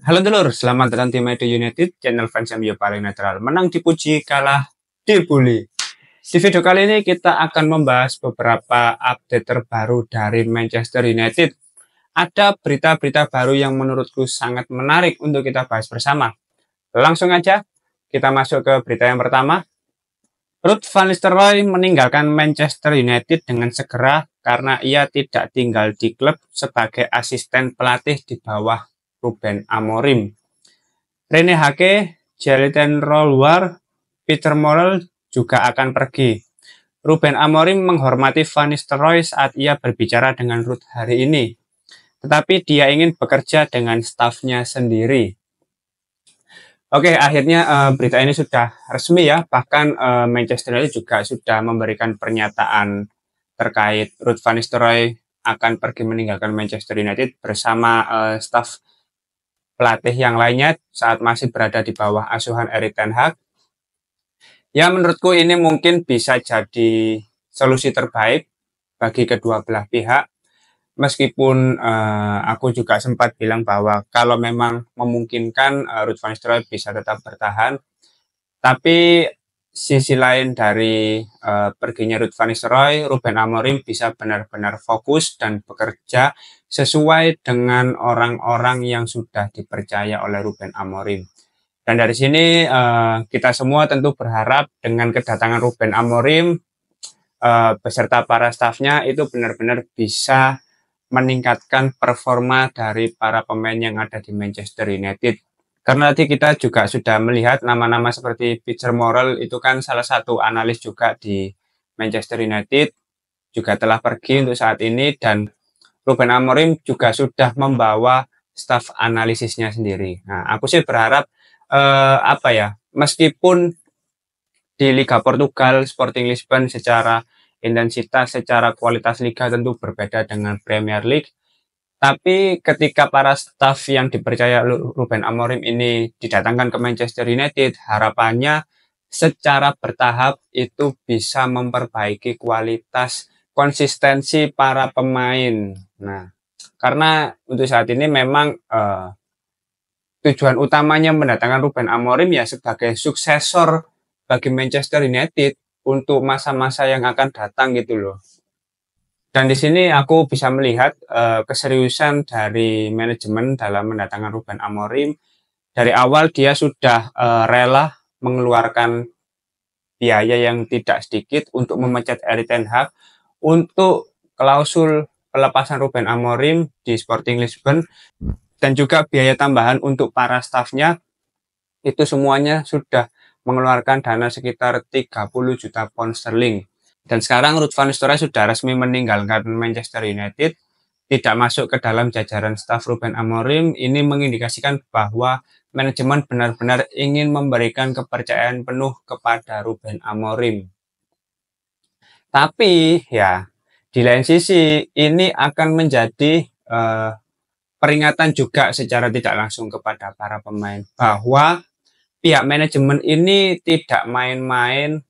Halo dulur, selamat datang di Media United, channel fans MU paling netral. Menang dipuji, kalah dibully. Di video kali ini kita akan membahas beberapa update terbaru dari Manchester United. Ada berita-berita baru yang menurutku sangat menarik untuk kita bahas bersama. Langsung aja, kita masuk ke berita yang pertama. Ruud van Nistelrooy meninggalkan Manchester United dengan segera karena ia tidak tinggal di klub sebagai asisten pelatih di bawah Ruben Amorim. Rene Hake, Jeliten Rolwar, Peter Morel juga akan pergi. Ruben Amorim menghormati Van Nistelrooy saat ia berbicara dengan Ruud hari ini. Tetapi dia ingin bekerja dengan stafnya sendiri. Oke, akhirnya berita ini sudah resmi ya. Bahkan Manchester United juga sudah memberikan pernyataan terkait Ruud van Nistelrooy akan pergi meninggalkan Manchester United bersama staf pelatih yang lainnya saat masih berada di bawah asuhan Erik ten Hag. Ya, menurutku ini mungkin bisa jadi solusi terbaik bagi kedua belah pihak. Meskipun aku juga sempat bilang bahwa kalau memang memungkinkan Ruud van Nistelrooy bisa tetap bertahan, tapi sisi lain dari perginya Ruud van Nistelrooy, Ruben Amorim bisa benar-benar fokus dan bekerja sesuai dengan orang-orang yang sudah dipercaya oleh Ruben Amorim. Dan dari sini kita semua tentu berharap dengan kedatangan Ruben Amorim beserta para stafnya itu benar-benar bisa meningkatkan performa dari para pemain yang ada di Manchester United. Karena tadi kita juga sudah melihat nama-nama seperti Peter Morel itu kan salah satu analis juga di Manchester United, juga telah pergi untuk saat ini, dan Ruben Amorim juga sudah membawa staf analisisnya sendiri. Nah, aku sih berharap meskipun di Liga Portugal, Sporting Lisbon secara intensitas, secara kualitas liga tentu berbeda dengan Premier League. Tapi ketika para staf yang dipercaya Ruben Amorim ini didatangkan ke Manchester United, harapannya secara bertahap itu bisa memperbaiki kualitas konsistensi para pemain. Nah, karena untuk saat ini memang tujuan utamanya mendatangkan Ruben Amorim ya sebagai suksesor bagi Manchester United untuk masa-masa yang akan datang gitu loh. Dan di sini aku bisa melihat keseriusan dari manajemen dalam mendatangkan Ruben Amorim. Dari awal dia sudah rela mengeluarkan biaya yang tidak sedikit untuk memecat Erik ten Hag untuk klausul pelepasan Ruben Amorim di Sporting Lisbon dan juga biaya tambahan untuk para stafnya. Itu semuanya sudah mengeluarkan dana sekitar 30 juta pound sterling. Dan sekarang Ruud van Nistelrooy sudah resmi meninggalkan Manchester United, tidak masuk ke dalam jajaran staf Ruben Amorim. Ini mengindikasikan bahwa manajemen benar-benar ingin memberikan kepercayaan penuh kepada Ruben Amorim. Tapi ya, di lain sisi ini akan menjadi peringatan juga secara tidak langsung kepada para pemain bahwa pihak manajemen ini tidak main-main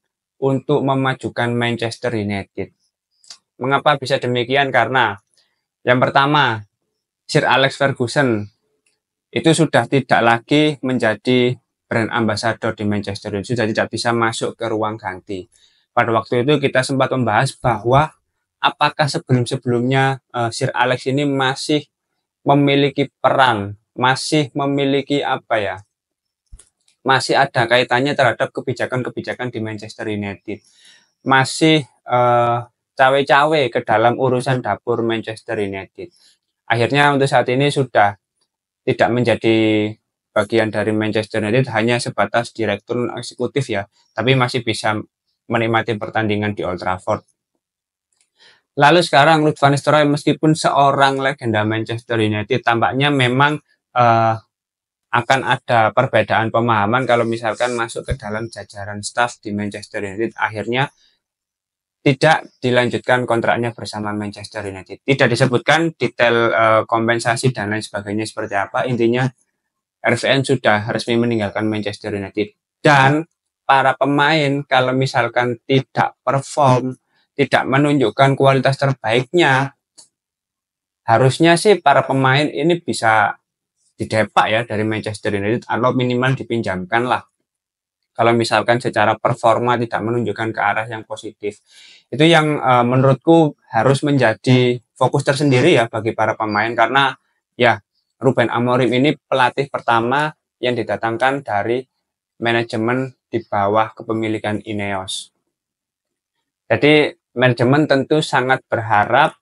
untuk memajukan Manchester United. Mengapa bisa demikian? Karena yang pertama, Sir Alex Ferguson itu sudah tidak lagi menjadi brand ambassador di Manchester United, sudah tidak bisa masuk ke ruang ganti. Pada waktu itu kita sempat membahas bahwa apakah sebelum-sebelumnya Sir Alex ini masih memiliki peran, masih memiliki masih ada kaitannya terhadap kebijakan-kebijakan di Manchester United. Masih cawe-cawe ke dalam urusan dapur Manchester United. Akhirnya untuk saat ini sudah tidak menjadi bagian dari Manchester United, hanya sebatas direktur eksekutif ya, tapi masih bisa menikmati pertandingan di Old Trafford. Lalu sekarang Ruud van Nistelrooy meskipun seorang legenda Manchester United, tampaknya memang akan ada perbedaan pemahaman kalau misalkan masuk ke dalam jajaran staf di Manchester United. Akhirnya tidak dilanjutkan kontraknya bersama Manchester United. Tidak disebutkan detail kompensasi dan lain sebagainya seperti apa. Intinya RVN sudah resmi meninggalkan Manchester United. Dan para pemain kalau misalkan tidak perform, tidak menunjukkan kualitas terbaiknya, harusnya sih para pemain ini bisa didepak ya dari Manchester United atau minimal dipinjamkan lah. Kalau misalkan secara performa tidak menunjukkan ke arah yang positif. Itu yang menurutku harus menjadi fokus tersendiri ya bagi para pemain, karena ya Ruben Amorim ini pelatih pertama yang didatangkan dari manajemen di bawah kepemilikan Ineos. Jadi manajemen tentu sangat berharap,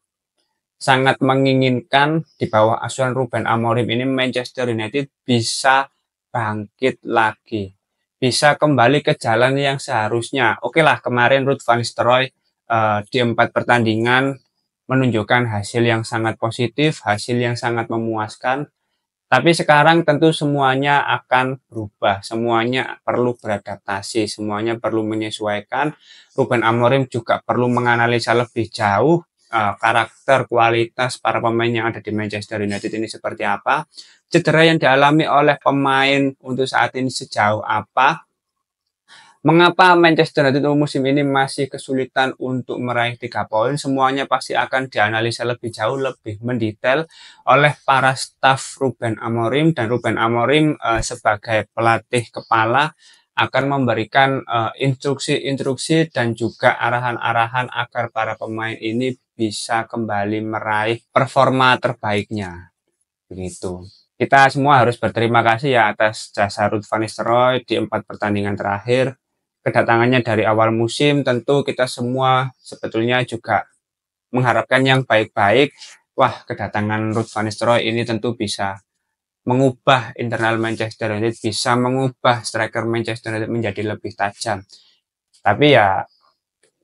sangat menginginkan di bawah asuhan Ruben Amorim ini Manchester United bisa bangkit lagi, bisa kembali ke jalan yang seharusnya. Oke lah, kemarin Ruud van Nistelrooy di 4 pertandingan menunjukkan hasil yang sangat positif, hasil yang sangat memuaskan. Tapi sekarang tentu semuanya akan berubah, semuanya perlu beradaptasi, semuanya perlu menyesuaikan. Ruben Amorim juga perlu menganalisa lebih jauh karakter, kualitas para pemain yang ada di Manchester United ini seperti apa, cedera yang dialami oleh pemain untuk saat ini sejauh apa, mengapa Manchester United musim ini masih kesulitan untuk meraih 3 poin. Semuanya pasti akan dianalisa lebih jauh, lebih mendetail oleh para staf Ruben Amorim, dan Ruben Amorim sebagai pelatih kepala akan memberikan instruksi-instruksi dan juga arahan-arahan agar para pemain ini bisa kembali meraih performa terbaiknya. Begitu. Kita semua harus berterima kasih ya atas jasa Ruud van Nistelrooy di 4 pertandingan terakhir. Kedatangannya dari awal musim, tentu kita semua sebetulnya juga mengharapkan yang baik-baik. Wah, kedatangan Ruud van Nistelrooy ini tentu bisa mengubah internal Manchester United, bisa mengubah striker Manchester United menjadi lebih tajam. Tapi ya,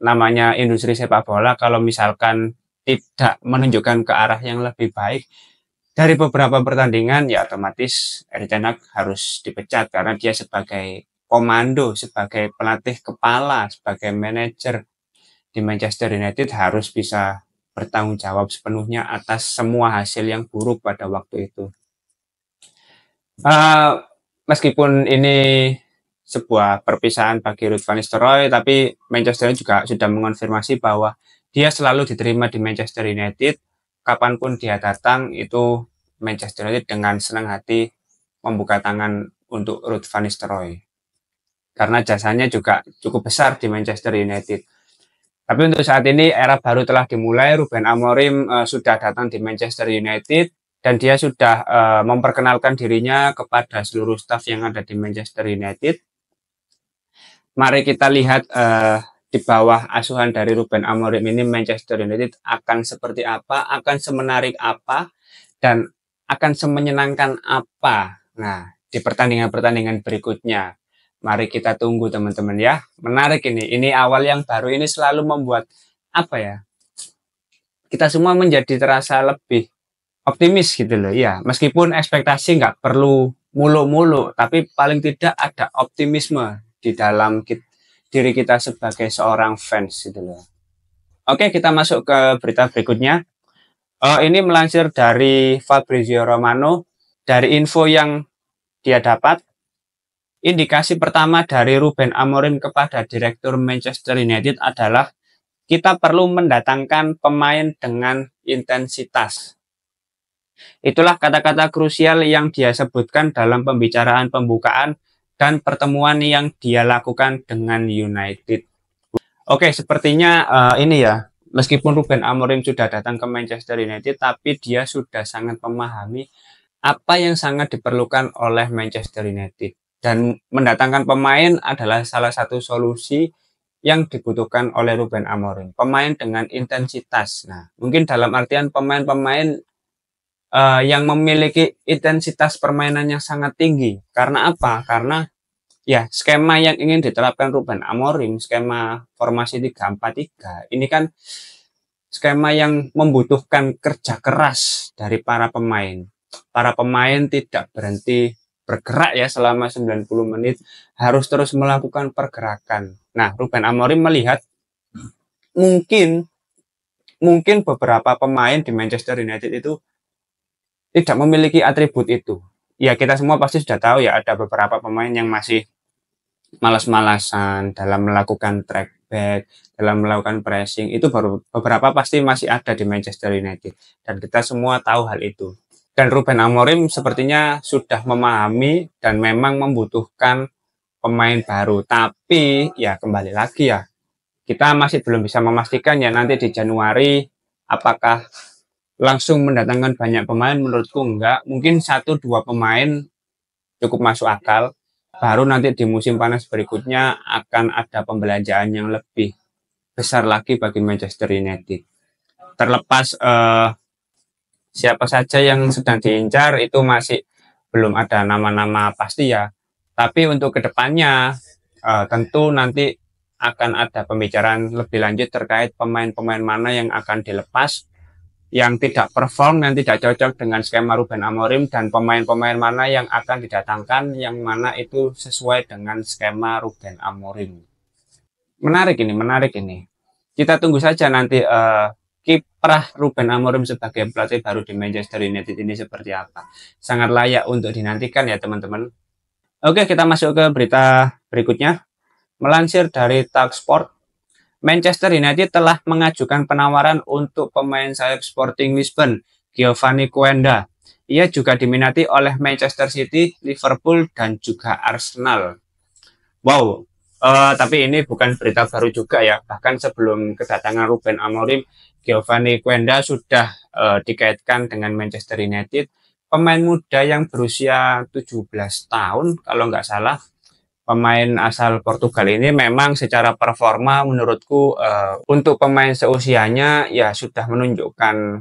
namanya industri sepak bola, kalau misalkan tidak menunjukkan ke arah yang lebih baik dari beberapa pertandingan, ya otomatis Erik ten Hag harus dipecat, karena dia sebagai komando, sebagai pelatih kepala, sebagai manajer di Manchester United harus bisa bertanggung jawab sepenuhnya atas semua hasil yang buruk pada waktu itu. Meskipun ini sebuah perpisahan bagi Ruud van Nistelrooy, tapi Manchester United juga sudah mengonfirmasi bahwa dia selalu diterima di Manchester United. Kapanpun dia datang, itu Manchester United dengan senang hati membuka tangan untuk Ruud van Nistelrooy, karena jasanya juga cukup besar di Manchester United. Tapi untuk saat ini era baru telah dimulai. Ruben Amorim sudah datang di Manchester United dan dia sudah memperkenalkan dirinya kepada seluruh staf yang ada di Manchester United. Mari kita lihat di bawah asuhan dari Ruben Amorim ini Manchester United akan seperti apa, akan semenarik apa, dan akan semenyenangkan apa. Nah, di pertandingan-pertandingan berikutnya. Mari kita tunggu teman-teman ya. Menarik ini. Ini awal yang baru ini selalu membuat apa ya? Kita semua menjadi terasa lebih optimis gitu loh. Ya, meskipun ekspektasi nggak perlu mulu-mulu, tapi paling tidak ada optimisme di dalam diri kita sebagai seorang fans gitu loh. Oke, kita masuk ke berita berikutnya. Ini melansir dari Fabrizio Romano. Dari info yang dia dapat, indikasi pertama dari Ruben Amorim kepada direktur Manchester United adalah kita perlu mendatangkan pemain dengan intensitas. Itulah kata-kata krusial yang dia sebutkan dalam pembicaraan pembukaan dan pertemuan yang dia lakukan dengan United. Oke, sepertinya ini ya, meskipun Ruben Amorim sudah datang ke Manchester United, tapi dia sudah sangat memahami apa yang sangat diperlukan oleh Manchester United. Dan mendatangkan pemain adalah salah satu solusi yang dibutuhkan oleh Ruben Amorim. Pemain dengan intensitas. Nah, mungkin dalam artian pemain-pemain yang memiliki intensitas permainan yang sangat tinggi. Karena apa? Karena ya skema yang ingin diterapkan Ruben Amorim, skema formasi 3-4-3, ini kan skema yang membutuhkan kerja keras dari para pemain. Para pemain tidak berhenti bergerak ya selama 90 menit, harus terus melakukan pergerakan. Nah, Ruben Amorim melihat mungkin beberapa pemain di Manchester United itu tidak memiliki atribut itu. Ya, kita semua pasti sudah tahu ya, ada beberapa pemain yang masih malas-malasan dalam melakukan track back, dalam melakukan pressing. Itu baru beberapa pasti masih ada di Manchester United. Dan kita semua tahu hal itu. Dan Ruben Amorim sepertinya sudah memahami dan memang membutuhkan pemain baru. Tapi ya kembali lagi ya, kita masih belum bisa memastikan ya nanti di Januari apakah langsung mendatangkan banyak pemain. Menurutku enggak. Mungkin 1-2 pemain cukup masuk akal. Baru nanti di musim panas berikutnya akan ada pembelanjaan yang lebih besar lagi bagi Manchester United. Terlepas siapa saja yang sedang diincar itu masih belum ada nama-nama pasti ya. Tapi untuk kedepannya tentu nanti akan ada pembicaraan lebih lanjut terkait pemain-pemain mana yang akan dilepas, yang tidak perform, yang tidak cocok dengan skema Ruben Amorim, dan pemain-pemain mana yang akan didatangkan, yang mana itu sesuai dengan skema Ruben Amorim. Menarik ini, menarik ini. Kita tunggu saja nanti kiprah Ruben Amorim sebagai pelatih baru di Manchester United ini seperti apa. Sangat layak untuk dinantikan ya teman-teman. Oke, kita masuk ke berita berikutnya. Melansir dari Talksport, Manchester United telah mengajukan penawaran untuk pemain sayap Sporting Lisbon, Giovanni Coenda. Ia juga diminati oleh Manchester City, Liverpool, dan juga Arsenal. Wow, tapi ini bukan berita baru juga ya. Bahkan sebelum kedatangan Ruben Amorim, Giovanni Coenda sudah dikaitkan dengan Manchester United. Pemain muda yang berusia 17 tahun, kalau nggak salah. Pemain asal Portugal ini memang secara performa menurutku untuk pemain seusianya ya sudah menunjukkan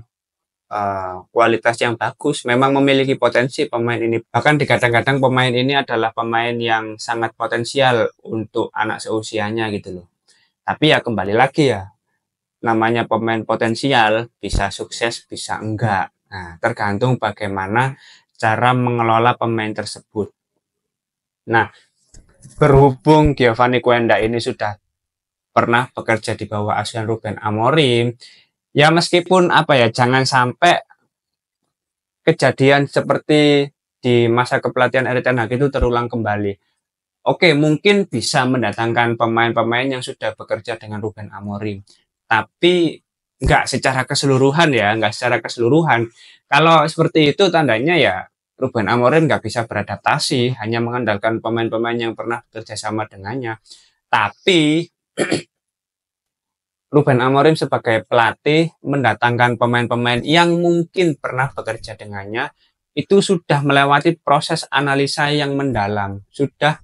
kualitas yang bagus. Memang memiliki potensi pemain ini. Bahkan kadang-kadang pemain ini adalah pemain yang sangat potensial untuk anak seusianya gitu loh. Tapi ya kembali lagi ya, namanya pemain potensial bisa sukses bisa enggak. Nah, tergantung bagaimana cara mengelola pemain tersebut. Nah, berhubung Giovanni Coenda ini sudah pernah bekerja di bawah asuhan Ruben Amorim, ya meskipun apa ya, jangan sampai kejadian seperti di masa kepelatihan Erik ten Hag itu terulang kembali. Oke, mungkin bisa mendatangkan pemain-pemain yang sudah bekerja dengan Ruben Amorim, tapi nggak secara keseluruhan ya, nggak secara keseluruhan. Kalau seperti itu tandanya ya Ruben Amorim nggak bisa beradaptasi, hanya mengandalkan pemain-pemain yang pernah bekerja sama dengannya. Tapi Ruben Amorim sebagai pelatih mendatangkan pemain-pemain yang mungkin pernah bekerja dengannya, itu sudah melewati proses analisa yang mendalam. Sudah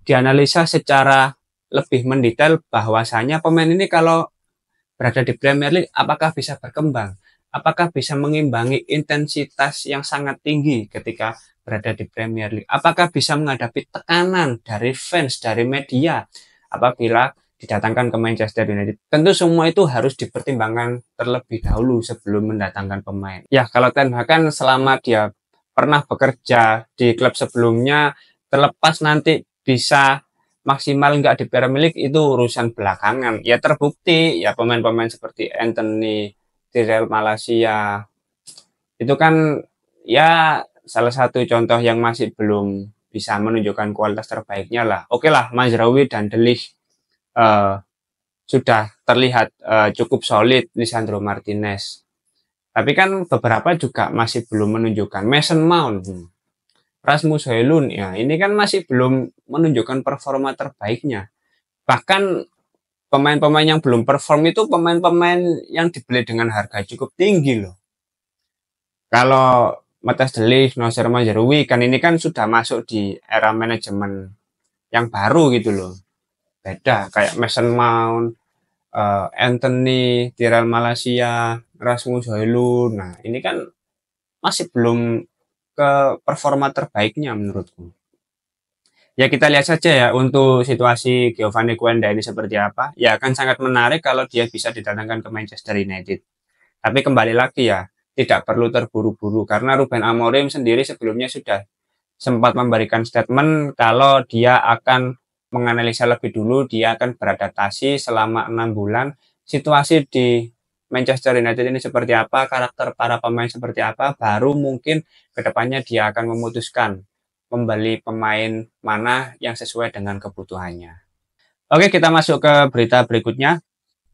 dianalisa secara lebih mendetail bahwasanya pemain ini kalau berada di Premier League apakah bisa berkembang, apakah bisa mengimbangi intensitas yang sangat tinggi ketika berada di Premier League, apakah bisa menghadapi tekanan dari fans, dari media apabila didatangkan ke Manchester United. Tentu semua itu harus dipertimbangkan terlebih dahulu sebelum mendatangkan pemain. Ya, kalau Ten Hag kan selama dia pernah bekerja di klub sebelumnya, terlepas nanti bisa maksimal nggak di Premier League itu urusan belakangan. Ya terbukti ya pemain-pemain seperti Anthony, Tyrell Malacia itu kan ya salah satu contoh yang masih belum bisa menunjukkan kualitas terbaiknya lah. Oke lah, Mazraoui dan De Ligt sudah terlihat cukup solid. Lisandro Martinez. Tapi kan beberapa juga masih belum menunjukkan. Mason Mount, Rasmus Højlund, ya ini kan masih belum menunjukkan performa terbaiknya. Bahkan pemain-pemain yang belum perform itu pemain-pemain yang dibeli dengan harga cukup tinggi loh. Kalau Matthias De Ligt, Nozer Mazraoui kan ini kan sudah masuk di era manajemen yang baru gitu loh. Beda kayak Mason Mount, Anthony, Tyrell Malacia, Rasmus Højlund. Nah, ini kan masih belum ke performa terbaiknya menurutku. Ya kita lihat saja ya untuk situasi Giovanni Coenda ini seperti apa. Ya akan sangat menarik kalau dia bisa didatangkan ke Manchester United. Tapi kembali lagi ya, tidak perlu terburu-buru karena Ruben Amorim sendiri sebelumnya sudah sempat memberikan statement kalau dia akan menganalisa lebih dulu, dia akan beradaptasi selama 6 bulan. Situasi di Manchester United ini seperti apa, karakter para pemain seperti apa, baru mungkin kedepannya dia akan memutuskan membeli pemain mana yang sesuai dengan kebutuhannya. Oke, kita masuk ke berita berikutnya.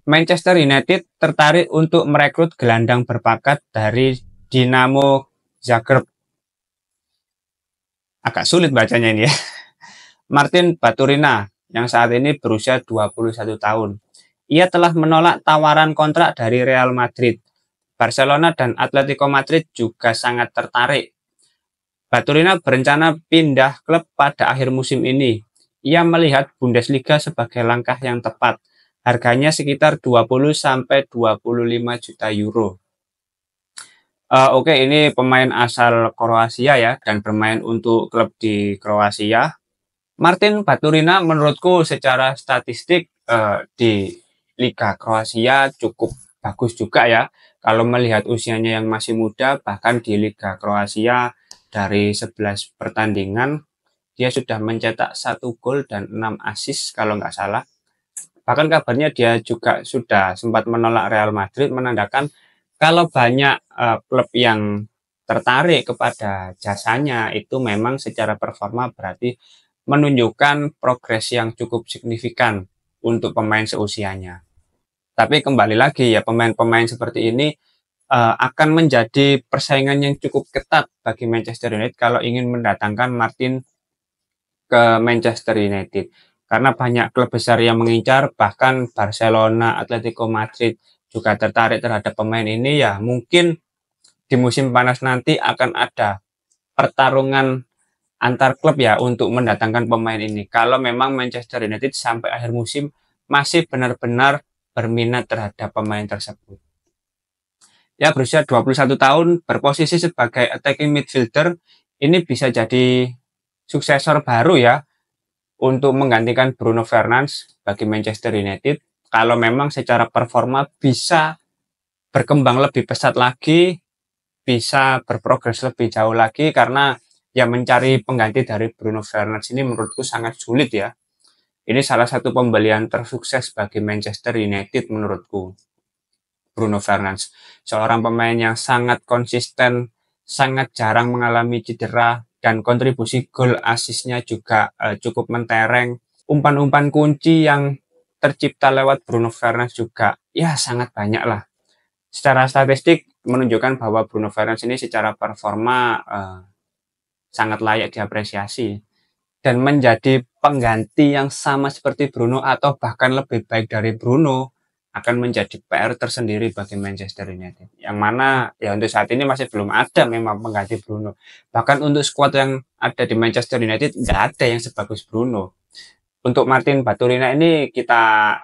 Manchester United tertarik untuk merekrut gelandang berbakat dari Dinamo Zagreb. Agak sulit bacanya ini ya. Martin Baturina yang saat ini berusia 21 tahun. Ia telah menolak tawaran kontrak dari Real Madrid. Barcelona dan Atletico Madrid juga sangat tertarik. Baturina berencana pindah klub pada akhir musim ini. Ia melihat Bundesliga sebagai langkah yang tepat. Harganya sekitar 20-25 juta euro. Oke, ini pemain asal Kroasia ya, dan bermain untuk klub di Kroasia. Martin Baturina menurutku secara statistik di Liga Kroasia cukup bagus juga ya. Kalau melihat usianya yang masih muda, bahkan di Liga Kroasia dari 11 pertandingan, dia sudah mencetak 1 gol dan 6 assist kalau nggak salah. Bahkan kabarnya dia juga sudah sempat menolak Real Madrid, menandakan kalau banyak klub yang tertarik kepada jasanya itu memang secara performa berarti menunjukkan progres yang cukup signifikan untuk pemain seusianya. Tapi kembali lagi ya, pemain-pemain seperti ini akan menjadi persaingan yang cukup ketat bagi Manchester United kalau ingin mendatangkan Martin ke Manchester United. Karena banyak klub besar yang mengincar, bahkan Barcelona, Atletico Madrid juga tertarik terhadap pemain ini ya. Mungkin di musim panas nanti akan ada pertarungan antar klub ya untuk mendatangkan pemain ini. Kalau memang Manchester United sampai akhir musim masih benar-benar berminat terhadap pemain tersebut. Ya, berusia 21 tahun, berposisi sebagai attacking midfielder, ini bisa jadi suksesor baru ya untuk menggantikan Bruno Fernandes bagi Manchester United. Kalau memang secara performa bisa berkembang lebih pesat lagi, bisa berprogres lebih jauh lagi, karena ya mencari pengganti dari Bruno Fernandes ini menurutku sangat sulit ya. Ini salah satu pembelian tersukses bagi Manchester United menurutku. Bruno Fernandes, seorang pemain yang sangat konsisten, sangat jarang mengalami cedera, dan kontribusi gol asisnya juga cukup mentereng. Umpan-umpan kunci yang tercipta lewat Bruno Fernandes juga ya sangat banyak lah. Secara statistik menunjukkan bahwa Bruno Fernandes ini secara performa sangat layak diapresiasi. Dan menjadi pengganti yang sama seperti Bruno atau bahkan lebih baik dari Bruno akan menjadi PR tersendiri bagi Manchester United. Yang mana ya untuk saat ini masih belum ada memang pengganti Bruno. Bahkan untuk skuad yang ada di Manchester United nggak ada yang sebagus Bruno. Untuk Martin Baturina ini kita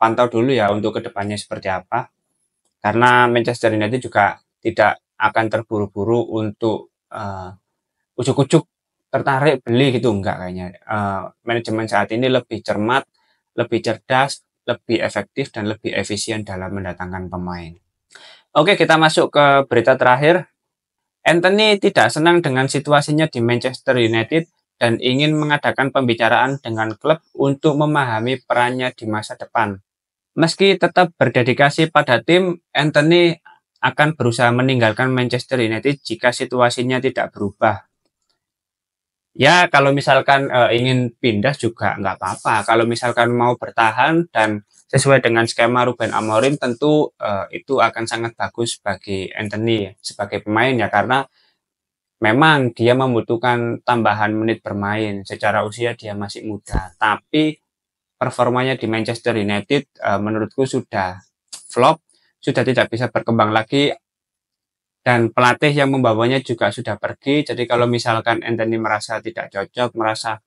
pantau dulu ya untuk kedepannya seperti apa. Karena Manchester United juga tidak akan terburu-buru untuk ujuk-ujuk tertarik beli gitu, enggak kayaknya. Manajemen saat ini lebih cermat, lebih cerdas, lebih efektif, dan lebih efisien dalam mendatangkan pemain. Oke, kita masuk ke berita terakhir. Anthony tidak senang dengan situasinya di Manchester United dan ingin mengadakan pembicaraan dengan klub untuk memahami perannya di masa depan. Meski tetap berdedikasi pada tim, Anthony akan berusaha meninggalkan Manchester United jika situasinya tidak berubah. Ya, kalau misalkan ingin pindah juga nggak apa-apa. Kalau misalkan mau bertahan dan sesuai dengan skema Ruben Amorim, tentu itu akan sangat bagus bagi Anthony sebagai pemain ya, karena memang dia membutuhkan tambahan menit bermain. Secara usia dia masih muda, tapi performanya di Manchester United menurutku sudah flop, sudah tidak bisa berkembang lagi. Dan pelatih yang membawanya juga sudah pergi. Jadi kalau misalkan Anthony merasa tidak cocok, merasa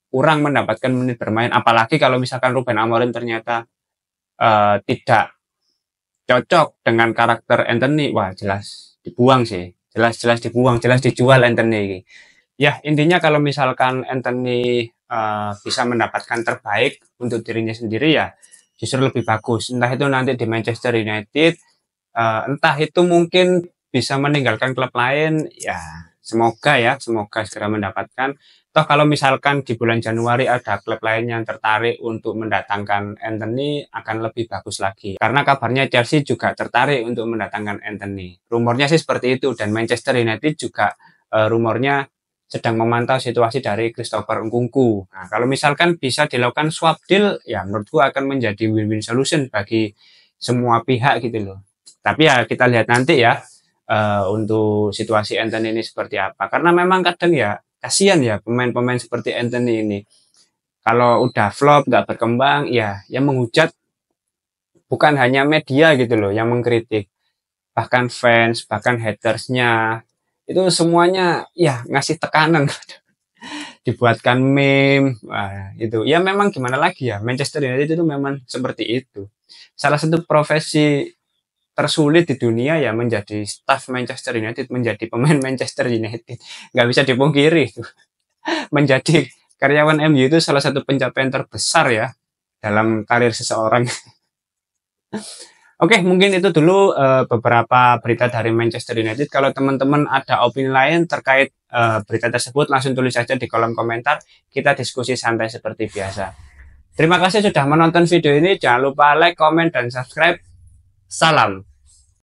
kurang mendapatkan menit bermain, apalagi kalau misalkan Ruben Amorim ternyata tidak cocok dengan karakter Anthony, wah jelas dibuang sih. Jelas dibuang, jelas dijual Anthony. Ya, intinya kalau misalkan Anthony bisa mendapatkan terbaik untuk dirinya sendiri ya justru lebih bagus. Entah itu nanti di Manchester United, entah itu mungkin bisa meninggalkan klub lain, ya semoga segera mendapatkan. Toh kalau misalkan di bulan Januari ada klub lain yang tertarik untuk mendatangkan Anthony, akan lebih bagus lagi. Karena kabarnya Chelsea juga tertarik untuk mendatangkan Anthony. Rumornya sih seperti itu, dan Manchester United juga rumornya sedang memantau situasi dari Christopher Nkunku. Nah, kalau misalkan bisa dilakukan swap deal, ya menurutku akan menjadi win-win solution bagi semua pihak gitu loh. Tapi ya kita lihat nanti ya, untuk situasi Anthony ini seperti apa. Karena memang kadang ya kasihan ya pemain-pemain seperti Anthony ini. Kalau udah flop, nggak berkembang, ya yang menghujat bukan hanya media gitu loh yang mengkritik, bahkan fans, bahkan hatersnya itu semuanya ya ngasih tekanan, dibuatkan meme, wah, itu ya memang gimana lagi ya Manchester United itu memang seperti itu. Salah satu profesi tersulit di dunia ya menjadi staff Manchester United, menjadi pemain Manchester United. Nggak bisa dipungkiri itu. Menjadi karyawan MU itu salah satu pencapaian terbesar ya dalam karir seseorang. Oke, mungkin itu dulu beberapa berita dari Manchester United. Kalau teman-teman ada opini lain terkait berita tersebut, langsung tulis saja di kolom komentar. Kita diskusi santai seperti biasa. Terima kasih sudah menonton video ini. Jangan lupa like, komen, dan subscribe. Salam.